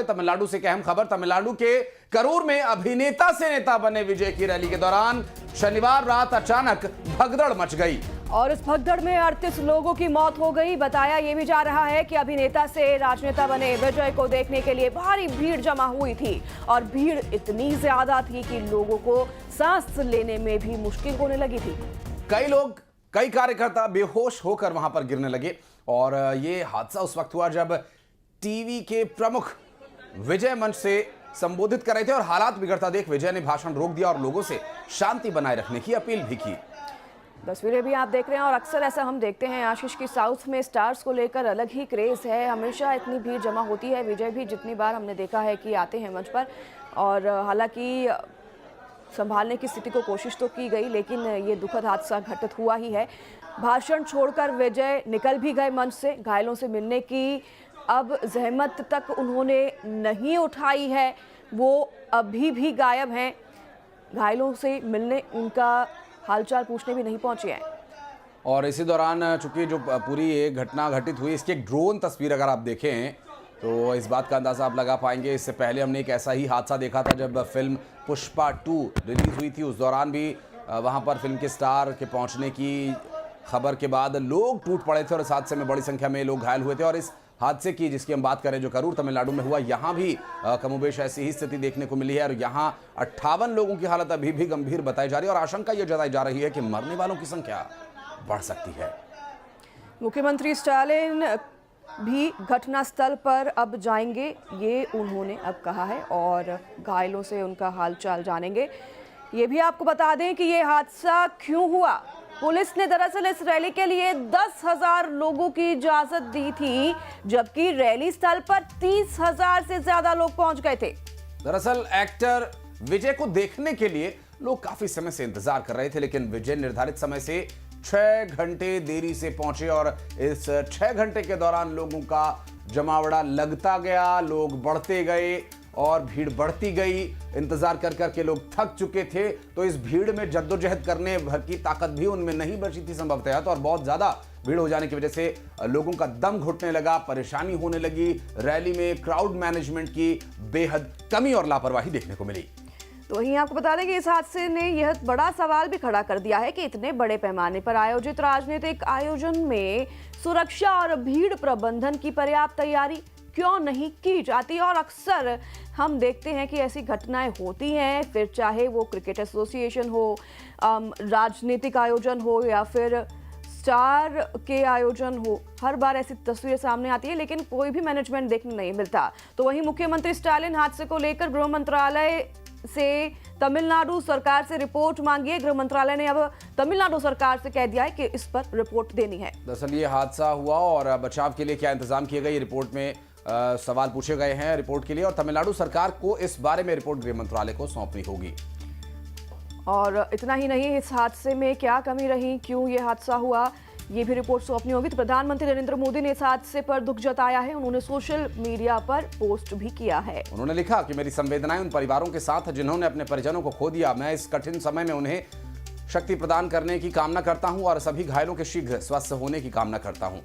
तमिलनाडु से एक अहम खबर। तमिलनाडु के करूर में अभिनेता से नेता बने विजय की रैली के दौरान शनिवार रात अचानक भगदड़ मच गई और इस भगदड़ में 38 लोगों की मौत हो गई। बताया ये भी जा रहा है कि अभिनेता से राजनेता बने विजय को देखने के लिए भारी भीड़ जमा हुई थी और भीड़ इतनी ज्यादा थी कि लोगों को सांस लेने में भी मुश्किल होने लगी थी। कई कार्यकर्ता बेहोश होकर वहां पर गिरने लगे और ये हादसा उस वक्त हुआ जब टीवी के प्रमुख विजय मंच से संबोधित कर रहे थे और हालात बिगड़ता देख विजय ने भाषण रोक दिया और लोगों से शांति बनाए रखने की अपील भी की। तस्वीरें भी आप देख रहे हैं और अक्सर ऐसा हम देखते हैं आशीष की साउथ में स्टार्स को लेकर अलग ही क्रेज है, हमेशा इतनी भीड़ जमा होती है। विजय भी जितनी बार हमने देखा है कि आते हैं मंच पर और हालांकि संभालने की स्थिति को कोशिश तो की गई, लेकिन ये दुखद हादसा घटित हुआ ही है। भाषण छोड़कर विजय निकल भी गए मंच से। घायलों से मिलने की अब जहमत तक उन्होंने नहीं उठाई है, वो अभी भी गायब हैं। घायलों से मिलने, उनका हालचाल पूछने भी नहीं पहुंचे हैं। और इसी दौरान चूंकि जो पूरी ये घटना घटित हुई, इसकी एक ड्रोन तस्वीर अगर आप देखें तो इस बात का अंदाज़ा आप लगा पाएंगे। इससे पहले हमने एक ऐसा ही हादसा देखा था जब फिल्म पुष्पा 2 रिलीज़ हुई थी। उस दौरान भी वहां पर फिल्म के स्टार के पहुंचने की खबर के बाद लोग टूट पड़े थे और इस हादसे में बड़ी संख्या में लोग घायल हुए थे। और इस हादसे की जिसकी हम बात करें जो करूर तमिलनाडु में हुआ, यहाँ भी कमोबेश ऐसी ही स्थिति देखने को मिली है और यहाँ 58 लोगों की हालत अभी भी गंभीर बताई जा रही है और आशंका ये जताई जा रही है कि मरने वालों की संख्या बढ़ सकती है। मुख्यमंत्री स्टालिन भी घटनास्थल पर अब जाएंगे, ये उन्होंने अब कहा है और घायलों से उनका हालचाल जानेंगे। ये भी आपको बता दें कि ये हादसा क्यों हुआ। पुलिस ने दरअसल इस रैली के लिए 10,000 लोगों की इजाजत दी थी, जबकि रैली स्थल पर 30,000 से ज्यादा लोग पहुंच गए थे। दरअसल एक्टर विजय को देखने के लिए लोग काफी समय से इंतजार कर रहे थे, लेकिन विजय निर्धारित समय से 6 घंटे देरी से पहुंचे और इस 6 घंटे के दौरान लोगों का जमावड़ा लगता गया, लोग बढ़ते गए और भीड़ बढ़ती गई। इंतजार कर करके लोग थक चुके थे, तो इस भीड़ में जद्दोजहद करने भर की ताकत भी उनमें नहीं बची थी संभवतः। तो और बहुत ज्यादा भीड़ हो जाने की वजह से लोगों का दम घुटने लगा, परेशानी होने लगी। रैली में क्राउड मैनेजमेंट की बेहद कमी और लापरवाही देखने को मिली। तो वहीं आपको बता दें कि इस हादसे ने यह बड़ा सवाल भी खड़ा कर दिया है कि इतने बड़े पैमाने पर आयोजित राजनीतिक आयोजन में सुरक्षा और भीड़ प्रबंधन की पर्याप्त तैयारी क्यों नहीं की जाती। और अक्सर हम देखते हैं कि ऐसी घटनाएं होती हैं, फिर चाहे वो क्रिकेट एसोसिएशन हो, राजनीतिक आयोजन हो या फिर स्टार के आयोजन हो, हर बार ऐसी तस्वीरें सामने आती है, लेकिन कोई भी मैनेजमेंट देखने नहीं मिलता। तो वहीं मुख्यमंत्री स्टालिन हादसे को लेकर गृह मंत्रालय से तमिलनाडु सरकार से रिपोर्ट मांगी है। गृह मंत्रालय ने अब तमिलनाडु सरकार से कह दिया है कि इस पर रिपोर्ट देनी है। दरअसल ये हादसा हुआ और बचाव के लिए क्या इंतजाम किए गए, रिपोर्ट में सवाल पूछे गए हैं रिपोर्ट के लिए और तमिलनाडु सरकार को इस बारे में रिपोर्ट गृह मंत्रालय को सौंपनी होगी। और इतना ही नहीं, इस हादसे में क्या कमी रही, क्यों ये हादसा हुआ, ये भी रिपोर्ट सौंपनी होगी। तो प्रधानमंत्री नरेंद्र मोदी ने इस हादसे पर दुख जताया है। उन्होंने सोशल मीडिया पर पोस्ट भी किया है। उन्होंने लिखा कि मेरी संवेदनाएं उन परिवारों के साथ हैं जिन्होंने अपने परिजनों को खो दिया। मैं इस कठिन समय में उन्हें शक्ति प्रदान करने की कामना करता हूं और सभी घायलों के शीघ्र स्वस्थ होने की कामना करता हूं।